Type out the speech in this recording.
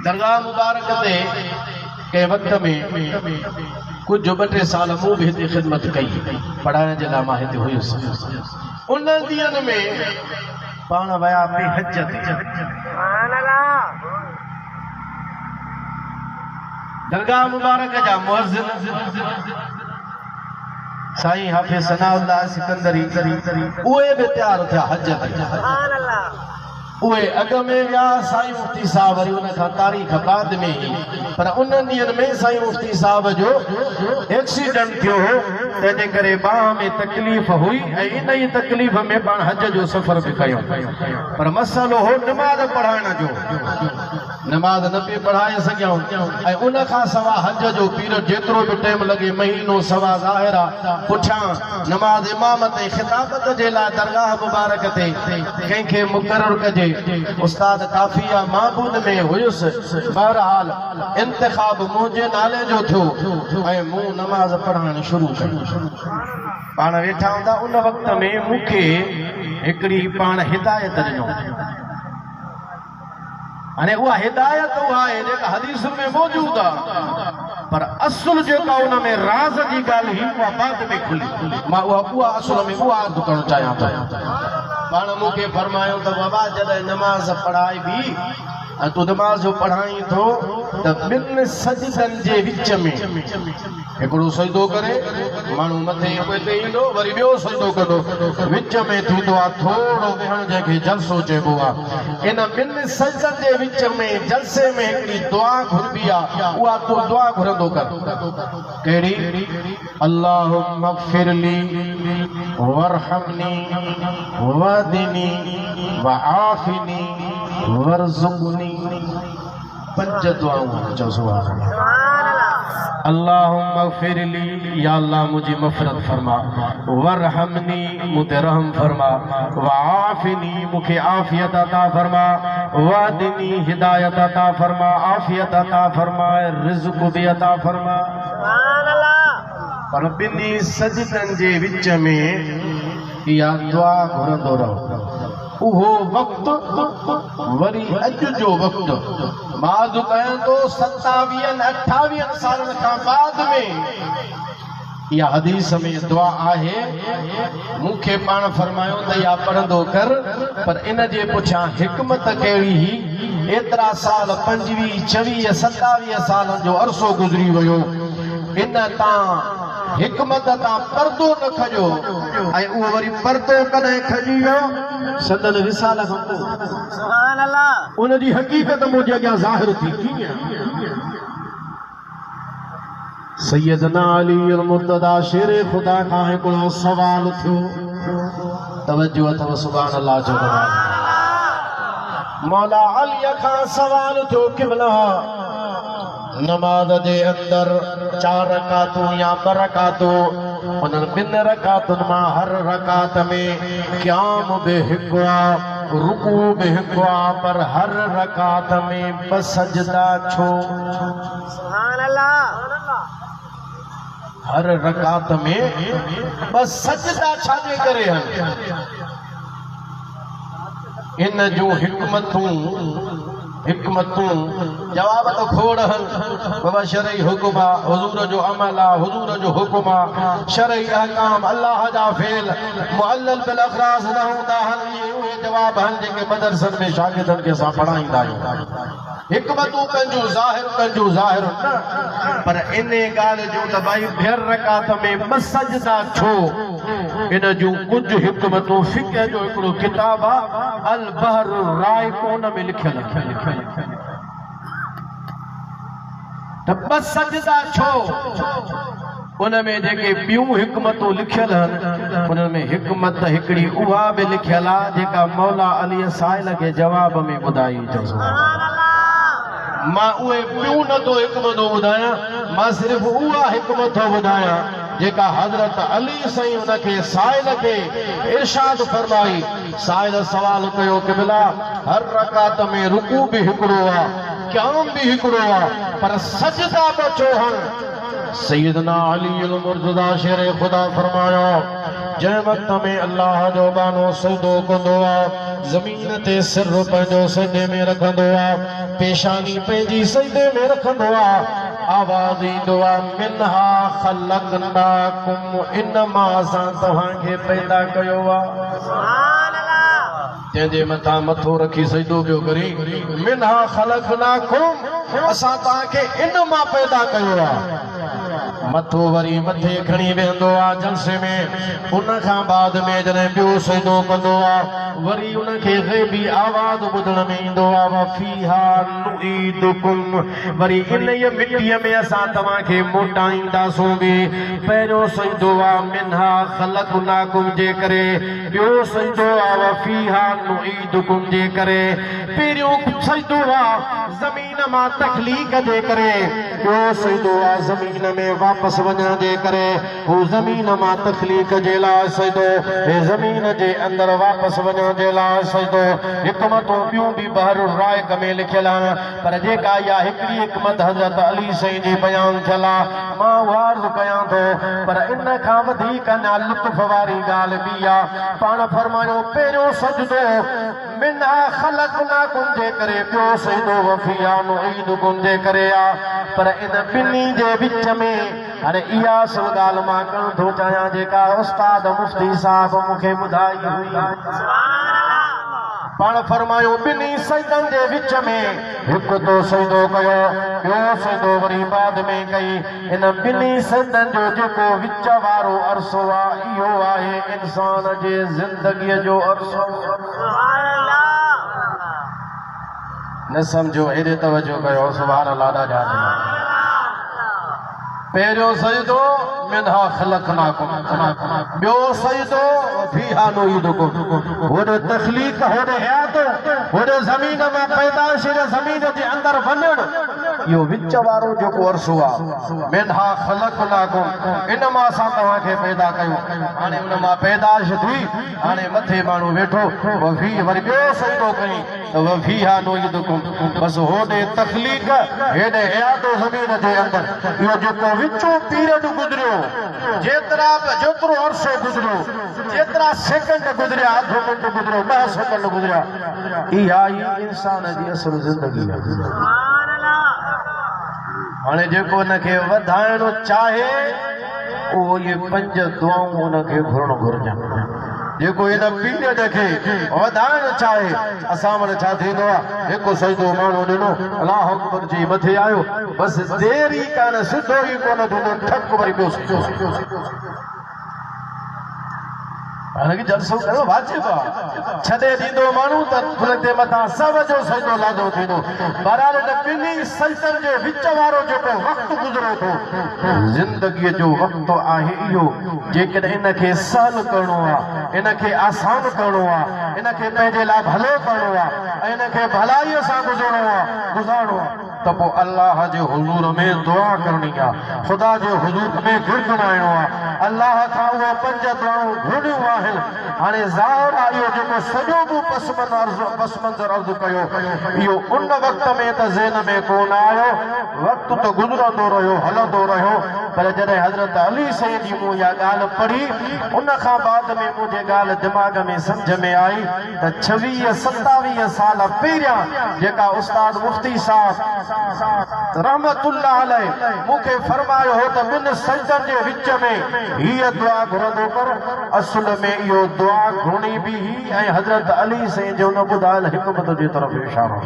दरगाह मुबारक ते के वक्त में कुछ 2-3 साल मूं भी हिते ख़िदमत कई पढ़ाइण जे लाइ मां हिते हुयुसि उन ॾींहंनि में पाण विया पे हज ते दरगाह मुबारक जा मुअज़्ज़िन साईं हाफ़िज़ सनाउल्लाह सिकंदरी उहे बि तयार थिया हज ते उहे अॻ में विया साईं मुफ्ती साहब वरी उन खां तारीख़ बाद में ई पर उन ॾींहंनि में साईं मुफ्ती साहब जो एक्सीडेंट थियो हो तंहिंजे करे बांह में तकलीफ़ हुई ऐं इन ई तकलीफ़ में पाण हज जो सफ़र बि कयो पर मसइलो हो नमाज़ पढ़ाइण जो नमाज़ न पे पढ़ाए सघियऊं ऐं उन खां सवाइ हज जो पीरियड जेतिरो बि टाइम लॻे महीनो सवा ज़ाहिर आहे पुठियां नमाज़ इमामत ऐं ख़िताबत जे लाइ दरगाह मुबारक ते कंहिंखे मुक़ररु कजे उस्ताद काफ़िया महबूद में हुयुसि बहरहाल इंतिखाब मुंहिंजे नाले जो थियो ऐं मूं नमाज़ पढ़ाइण शुरू कई पाण वेठा हूंदा उन वक़्त में मूंखे हिकिड़ी पाण हिदायत ॾिनो हाणे उहा हिदायत उहा आहे जेका हदीस में मौजूद आहे पर असुल जेका उन में राज़ जी ॻाल्हि हुई उहा बाद में खुली मां उहा असुल में उहा अर्ज़ु करणु चाहियां थो पाण मूंखे फरमायो त बाबा जॾहिं नमाज़ पढ़ाई बि तूं नमाज़ जो पढ़ाई थो त ॿिनि सजदनि जे विच में हिकिड़ो सजदो करे माण्हू मथे ते ईंदो वरी ॿियो सजदो कंदो विच में थींदो आहे थोरो वेहण जंहिंखे जलसो चइबो आहे इन ॿिनि सजदनि जे विच में जलसे में हिकिड़ी दुआ घुरबी आहे उहा तूं दुआ घुरंदो कर कहिड़ी अल्लाहुम्मा ग़फ़िरली वरहमनी वहदिनी वआफ़िनी वरज़ुक़नी 5 दुआऊं चओ सुभान अल्लाह अल्लाहुम्मा ग़फ़िरली या अल्लाह मुझे मग़फ़िरत फरमा वरहमनी मुझे रहम फरमा वआफ़िनी मुझे आफ़ियत अता फरमा वहदिनी हिदायत अता फरमा आफ़ियत अता फरमा रिज़्क़ भी अता फरमा सुभान अल्लाह पर ॿिन्ही सजदनि जे विच में इहा दुआ घुरंदो रहो उहो वक़्तु वरी अॼु जो वक़्तु बाद कयां तो 27-28 सालनि खां बाद में इहा हदीस में दुआ आहे मूंखे पाण फरमायो त इहा पढ़ंदो कर पर इन जे पुठियां हिकमत कहिड़ी हुई एतिरा साल 25-26-27 सालनि जो अरसो गुज़री वियो इन तां हिकमत तां पर्दो न खजो ऐं उहो वरी पर्दो कॾहिं खजी वियो सदन रिसाल खां पोइ सुभान अल्लाह उन जी हक़ीक़त मुंहिंजे अॻियां ज़ाहिर थी सैयदना अली मुर्तदा शेर ख़ुदा खां हिकिड़ो सवाल थियो तवज्जो अथव सुभान अल्लाह जो मौला अली खां सवाल थियो क़िबला नमाज दे अंदर 4 रकातूं या 2 रकातूं उन 2 रकातुनि मां हर रकात में क़याम बि हिकु आहे रुकू बि हिकु आहे पर हर रकात में 2 सजदा छो सुभान अल्लाह हर रकात में 2 सजदा छाजे करे इन जूं हिकमतूं जवाब तो खोड़ बाबा शरई हुकुम हुजूर जो अमल हुजूर जो हुकुम शरई अहकाम अल्लाह जा फेल मुअल्लल बिल अखरास न हूंदा ये जवाब हन जेके मदरसन में शागिर्दनि खे असां पढ़ाईंदा आहियूं हिकमतूं कंजूं ज़ाहिर पर इन ॻाल्हि जूं त भाई हर रकात में 2 सजदा छो इन जूं कुछ हिकमतूं फ़िक़ह जो हिकिड़ो किताब आहे अल बहर राइक़ून में लिखियल त 2 सजदा छो उन में जेके ॿियूं हिकमतूं लिखियल उन में हिकमत हिकिड़ी उहा बि लिखियल आहे जेका मौला अली साहिल खे जवाब में ॿुधाई मां उहे ॿियूं नथो हिकमतूं ॿुधायां मां सिर्फ़ उहा हिकमत थो ॿुधायां जेका हज़रत अली साईं उनखे साहिल खे इरशाद फरमाई साहिल सवाल कयो कि बिला हर रकात में रुकू भी हिकिड़ो आहे क़याम भी हिकिड़ो आहे पर सजदा बि छो हन सैयदना अली मुर्तदा शेर ख़ुदा फरमायो जंहिं वक़्त में अल्लाह जो बानो सजदो कंदो आहे ज़मीन ते सिर पंहिंजो सजदे में रखंदो आहे पेशानी पंहिंजी सजदे में रखंदो आहे आवाज़ ईंदो आहे मिनहा ख़लक़नाकुम इन मां असां तव्हांखे पैदा कयो आहे तंहिंजे मथां मथो रखी सजदो पियो करे मिनहा ख़लक़नाकुम असां तव्हांखे इन मां पैदा कयो आहे मथो वरी मथे खणी वेंदो आहे जलसे में उन खां बाद में जॾहिं ॿियो सजदो कंदो आहे वरी उनखे ग़ैबी आवाज़ ॿुधण में ईंदो आहे वफ़ीहा नुईदुकुम वरी इन मिटीअ में असां तव्हांखे मोटाईंदासूं बि पहिरियों सजदो आहे मिनहा ख़लक़नाकुम जे करे ॿियो सजदो आहे वफ़ीहा नुईदुकुम जे करे पहिरियों सजदो आहे ज़मीन मां तख़लीक़ जे करे ॿियो सजदो आहे ज़मीन में वापस वञण जे करे हू ज़मीन मां तख़लीक़ जे लाइ सजदो हे ज़मीन जे अंदर वापस वञण जे लाइ सजदो हिकमतूं ॿियूं बि बहर राइक में लिखियल आहिनि पर जेका इहा हिकिड़ी हिकमत हज़रत अली साईं जी बयान थियल आहे मां उहा अर्ज़ु कयां थो पर इन खां वधीक अञा लुत्फ़ वारी ॻाल्हि बि आहे पाण फरमायो पहिरियों सजदो मिनहा ख़लक़नाकुम जे करे ॿियो सजदो वफ़ीहा नुईदुकुम जे करे आहे पर इन ॿिन्ही जे विच में हाणे इहा असल ॻाल्हि मां करणु थो चाहियां जेका उस्ताद मुफ्ती साहिब मूंखे ॿुधाई हुई पाण फरमायो ॿिन्ही सजदनि जे विच में हिकु तो सजदो कयो ॿियो सजदो वरी बाद में कई इन ॿिन्ही सजदनि जो जेको विच वारो अरसो आहे इहो आहे इंसान जे ज़िंदगीअ जो अरसो न सम्झो हेॾे तवजो कयो सुभान अल्लाह ॾाढा पहिरियों सजदो मिनहा ख़लक़नाकुम ॿियो सजदो वफ़ीहा नुईदुकुम होॾे तख़लीक़ होॾे हयात होॾे ज़मीन मां पैदाइश ज़मीन जे अंदरि वञण इहो विच वारो जेको अरसो आहे मिनहा ख़लक़नाकुम इन मां असां तव्हांखे पैदा कयो हाणे उन मां पैदाइश थी हाणे मथे माण्हू वेठो वफ़ी वरी ॿियो सजदो कई त वफ़ीहा नुईदुकुम बसि होॾे तख़लीक़ हेॾे हयात ज़मीन जे अंदरि इहो जेको विचो पीरियड गुज़रियो जेतिरो अरसो गुज़रियो जेतिरा सेकंड गुज़रिया अधु मिंट गुज़रियो 10 सेकंड गुज़रिया इहा ई इंसान जी असुल ज़िंदगी आहे हाणे जेको उनखे वधाइणो चाहे उहो इहे 5 दुआऊं उनखे घुरणु घुरिजनि जेको इन पीरियड खे वधाइणु चाहे असां वटि छा थींदो आहे हिकु सजदो माण्हू ॾिनो अलाह अकबर जी मथे आयो बसि देर ई कान सिधो ई कोन थींदो ठक वरी ॿियो सजदो हालांकि जलसो कयो वाजिब आहे छॾे ॾींदो माण्हू त हुन ते मथां सब जो सजदो लादो थींदो बहरहाल ॿिन्ही सजदनि जे विच वारो जेको वक़्तु गुज़रे थो ज़िंदगीअ जो वक़्तु आहे इहो जेकॾहिं इनखे सहल करणो आहे इनखे आसान करणो आहे इनखे पंहिंजे लाइ भलो करणो आहे ऐं इनखे भलाईअ सां गुज़ारणो आहे त पोइ अल्लाह जे हुज़ूर में दुआ करणी आहे ख़ुदा जे हुज़ूर में गिड़गिड़ाइणो आहे अल्लाह खां उहे 5 दुआऊं घुरियूं आहिनि हाणे ज़ाहिर आहे इहो जेको सॼो बि पस मंज़र अर्ज़ु कयो इहो उन वक़्त में त ज़हन में कोन आयो वक़्तु त गुज़रंदो रहियो हलंदो रहियो पर जॾहिं हज़रत अली साईं जी मूं इहा ॻाल्हि पढ़ी उन खां बाद में मुंहिंजे ॻाल्हि दिमाग़ में सम्झ में आई त 26-27 साल पहिरियां जेका उस्ताद मुफ्ती साहिब रहमतुल्लाह अलैह मूंखे फरमायो हो त ॿिनि सजदनि जे विच में हीअ दुआ घुरंदो कर असुल में इहो दुआ घुरणी बि ही ऐं हज़रत अली साईं जो न ॿुधायल हिकमत जे तरफ़ इशारो